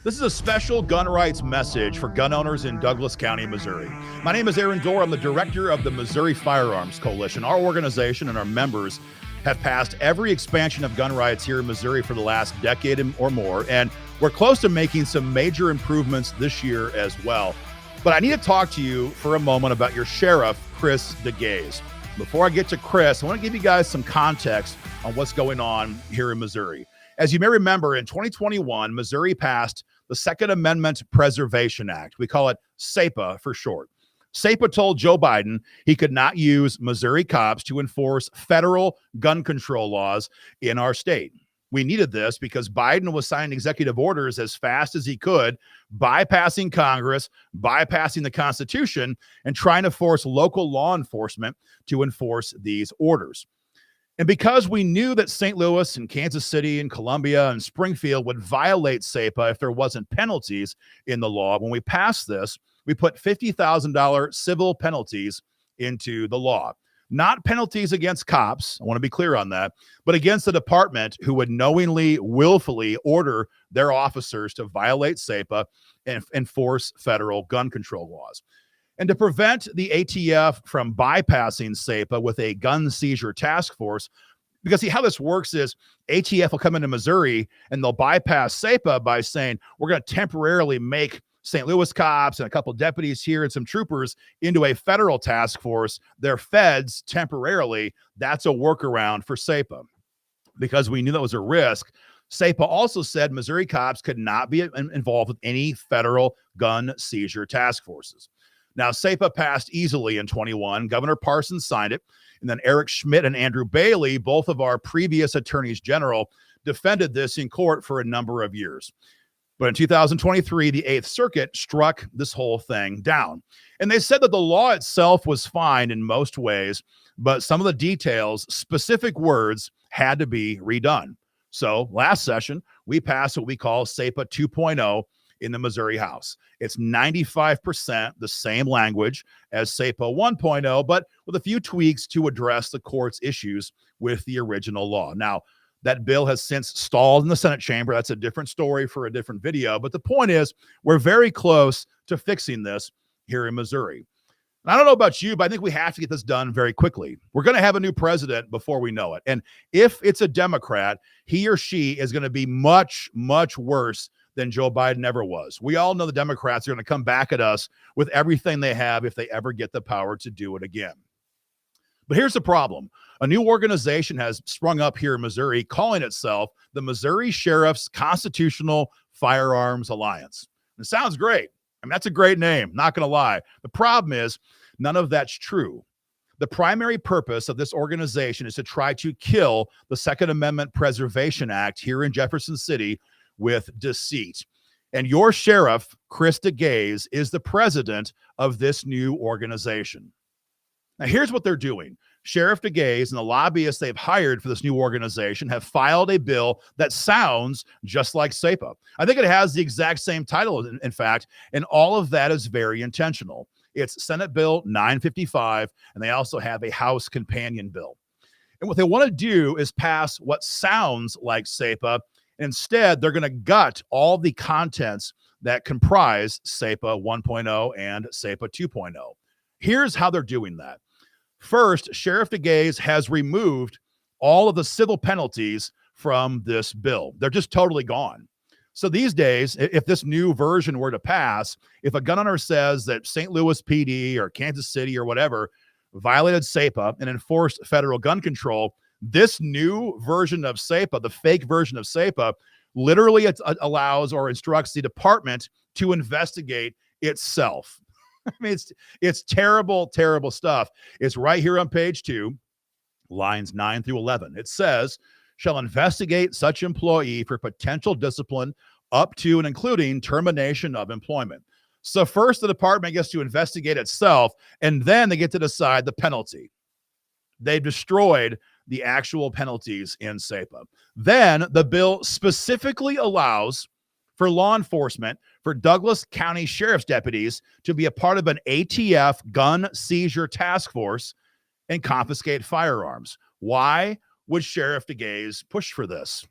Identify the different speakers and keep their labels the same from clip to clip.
Speaker 1: This is a special gun rights message for gun owners in Douglas County, Missouri. My name is Aaron Dorr. I'm the director of the Missouri Firearms Coalition. Our organization and our members have passed every expansion of gun rights here in Missouri for the last decade or more, and we're close to making some major improvements this year as well. But I need to talk to you for a moment about your sheriff, Chris Degase. Before I get to Chris, I want to give you guys some context on what's going on here in Missouri. As you may remember, in 2021, Missouri passed the Second Amendment Preservation Act. We call it SAPA for short. SAPA told Joe Biden he could not use Missouri cops to enforce federal gun control laws in our state. We needed this because Biden was signing executive orders as fast as he could, bypassing Congress, bypassing the Constitution, and trying to force local law enforcement to enforce these orders. And because we knew that St. Louis and Kansas City and Columbia and Springfield would violate SAPA if there wasn't penalties in the law, when we passed this, we put $50,000 civil penalties into the law. Not penalties against cops, I want to be clear on that, but against the department who would knowingly, willfully order their officers to violate SAPA and enforce federal gun control laws. And to prevent the ATF from bypassing SAPA with a gun seizure task force, because see how this works is ATF will come into Missouri and they'll bypass SAPA by saying, we're going to temporarily make St. Louis cops and a couple deputies here and some troopers into a federal task force. They're feds temporarily. That's a workaround for SAPA. Because we knew that was a risk, SAPA also said Missouri cops could not be involved with any federal gun seizure task forces. Now, SAPA passed easily in 21. Governor Parsons signed it. And then Eric Schmidt and Andrew Bailey, both of our previous attorneys general, defended this in court for a number of years. But in 2023, the Eighth Circuit struck this whole thing down. And they said that the law itself was fine in most ways, but some of the details, specific words, had to be redone. So last session, we passed what we call SAPA 2.0 in the Missouri House. It's 95% the same language as SAPA 1.0, but with a few tweaks to address the court's issues with the original law. Now, that bill has since stalled in the Senate chamber. That's a different story for a different video. But the point is, we're very close to fixing this here in Missouri. And I don't know about you, but I think we have to get this done very quickly. We're going to have a new president before we know it. And if it's a Democrat, he or she is going to be much, much worse than Joe Biden ever was. We all know the Democrats are going to come back at us with everything they have if they ever get the power to do it again. But here's the problem. A new organization has sprung up here in Missouri calling itself the Missouri Sheriff's Constitutional Firearms Alliance. It sounds great. I mean, that's a great name, not going to lie. The problem is none of that's true. The primary purpose of this organization is to try to kill the Second Amendment Preservation Act here in Jefferson City with deceit. And your sheriff, Chris Degase, is the president of this new organization. Now, here's what they're doing. Sheriff Degase and the lobbyists they've hired for this new organization have filed a bill that sounds just like SAPA. I think it has the exact same title, in fact, and all of that is very intentional. It's Senate Bill 955, and they also have a House companion bill. And what they want to do is pass what sounds like SAPA. Instead, they're going to gut all the contents that comprise SAPA 1.0 and SAPA 2.0. Here's how they're doing that. First, Sheriff Degase has removed all of the civil penalties from this bill. They're just totally gone. So these days, if this new version were to pass, if a gun owner says that St. Louis PD or Kansas City or whatever violated SAPA and enforced federal gun control, this new version of SAPA, the fake version of SAPA, literally allows or instructs the department to investigate itself. I mean, it's terrible, terrible stuff. It's right here on page 2, lines 9 through 11. It says, shall investigate such employee for potential discipline up to and including termination of employment. So first, the department gets to investigate itself, and then they get to decide the penalty. They've destroyed the actual penalties in SAPA. Then the bill specifically allows for law enforcement, for Douglas County Sheriff's deputies to be a part of an ATF gun seizure task force and confiscate firearms. Why would Sheriff Degase push for this?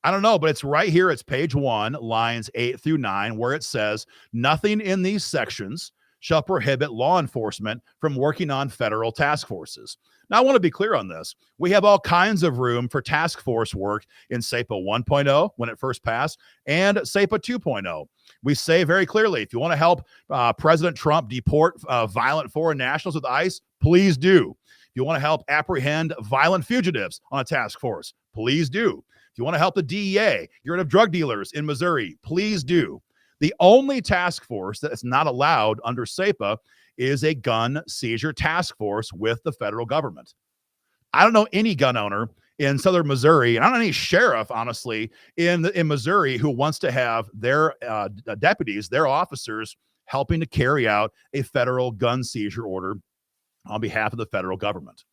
Speaker 1: I don't know, but it's right here. It's page 1, lines 8 through 9, where it says, nothing in these sections shall prohibit law enforcement from working on federal task forces. Now, I want to be clear on this. We have all kinds of room for task force work in SAPA 1.0 when it first passed and SAPA 2.0. We say very clearly, if you want to help President Trump deport violent foreign nationals with ICE, please do. If you want to help apprehend violent fugitives on a task force, please do. If you want to help the DEA get rid of drug dealers in Missouri, please do. The only task force that is not allowed under SAPA is a gun seizure task force with the federal government. I don't know any gun owner in southern Missouri, and I don't know any sheriff, honestly, in Missouri who wants to have their deputies, their officers, helping to carry out a federal gun seizure order on behalf of the federal government.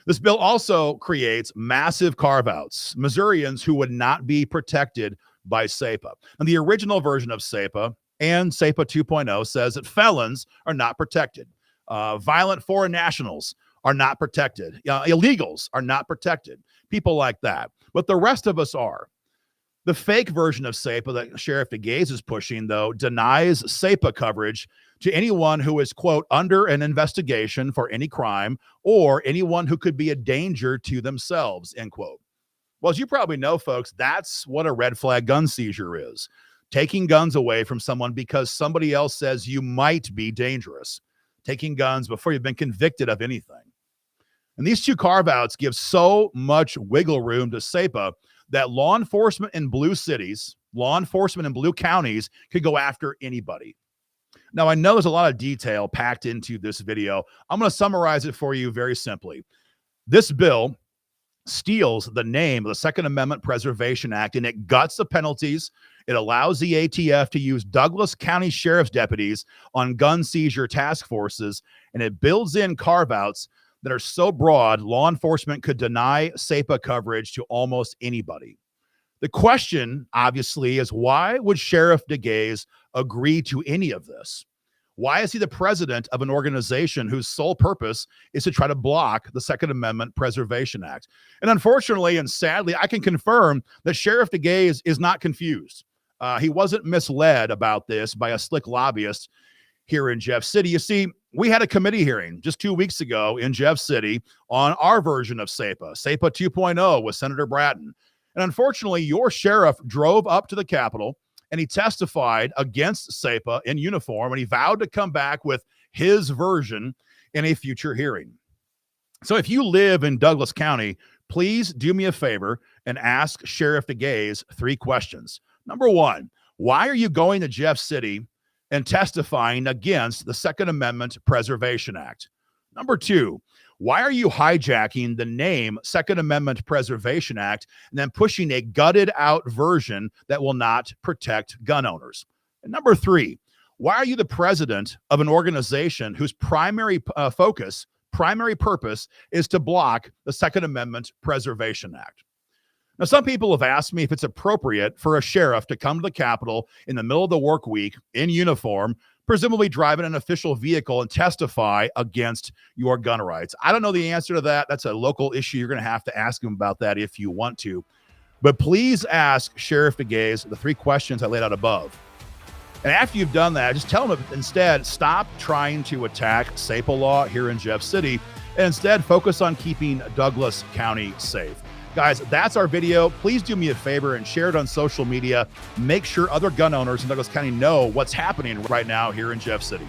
Speaker 1: This bill also creates massive carve-outs, Missourians who would not be protected by SAPA. And the original version of SAPA and SAPA 2.0 says that felons are not protected. Violent foreign nationals are not protected. Illegals are not protected. People like that. But the rest of us are. The fake version of SAPA that Sheriff Degase is pushing, though, denies SAPA coverage to anyone who is, quote, under an investigation for any crime or anyone who could be a danger to themselves, end quote. Well, as you probably know, folks, that's what a red flag gun seizure is. Taking guns away from someone because somebody else says you might be dangerous. Taking guns before you've been convicted of anything. And these two carve-outs give so much wiggle room to SAPA that law enforcement in blue cities, law enforcement in blue counties could go after anybody. Now, I know there's a lot of detail packed into this video. I'm going to summarize it for you very simply. This bill steals the name of the Second Amendment Preservation Act, and it guts the penalties. It allows the ATF to use Douglas County Sheriff's deputies on gun seizure task forces, and it builds in carve-outs that are so broad, law enforcement could deny SAPA coverage to almost anybody. The question, obviously, is why would Sheriff Degase agree to any of this? Why is he the president of an organization whose sole purpose is to try to block the Second Amendment Preservation Act? And unfortunately and sadly, I can confirm that Sheriff Degase is not confused. He wasn't misled about this by a slick lobbyist here in Jeff City. You see, we had a committee hearing just 2 weeks ago in Jeff City on our version of SAPA, SAPA 2.0 with Senator Bratton. And unfortunately, your sheriff drove up to the Capitol and he testified against SAPA in uniform, and he vowed to come back with his version in a future hearing. So if you live in Douglas County, please do me a favor and ask Sheriff Degase 3 questions. Number 1, why are you going to Jeff City and testifying against the Second Amendment Preservation Act? Number 2, why are you hijacking the name Second Amendment Preservation Act and then pushing a gutted out version that will not protect gun owners? And number 3, why are you the president of an organization whose primary purpose is to block the Second Amendment Preservation Act? Now, some people have asked me if it's appropriate for a sheriff to come to the Capitol in the middle of the work week in uniform, presumably driving an official vehicle, and testify against your gun rights. I don't know the answer to that. That's a local issue. You're going to have to ask him about that if you want to. But please ask Sheriff Degase the 3 questions I laid out above. And after you've done that, just tell him instead, stop trying to attack SAPA law here in Jeff City, and instead focus on keeping Douglas County safe. Guys, that's our video. Please do me a favor and share it on social media. Make sure other gun owners in Douglas County know what's happening right now here in Jeff City.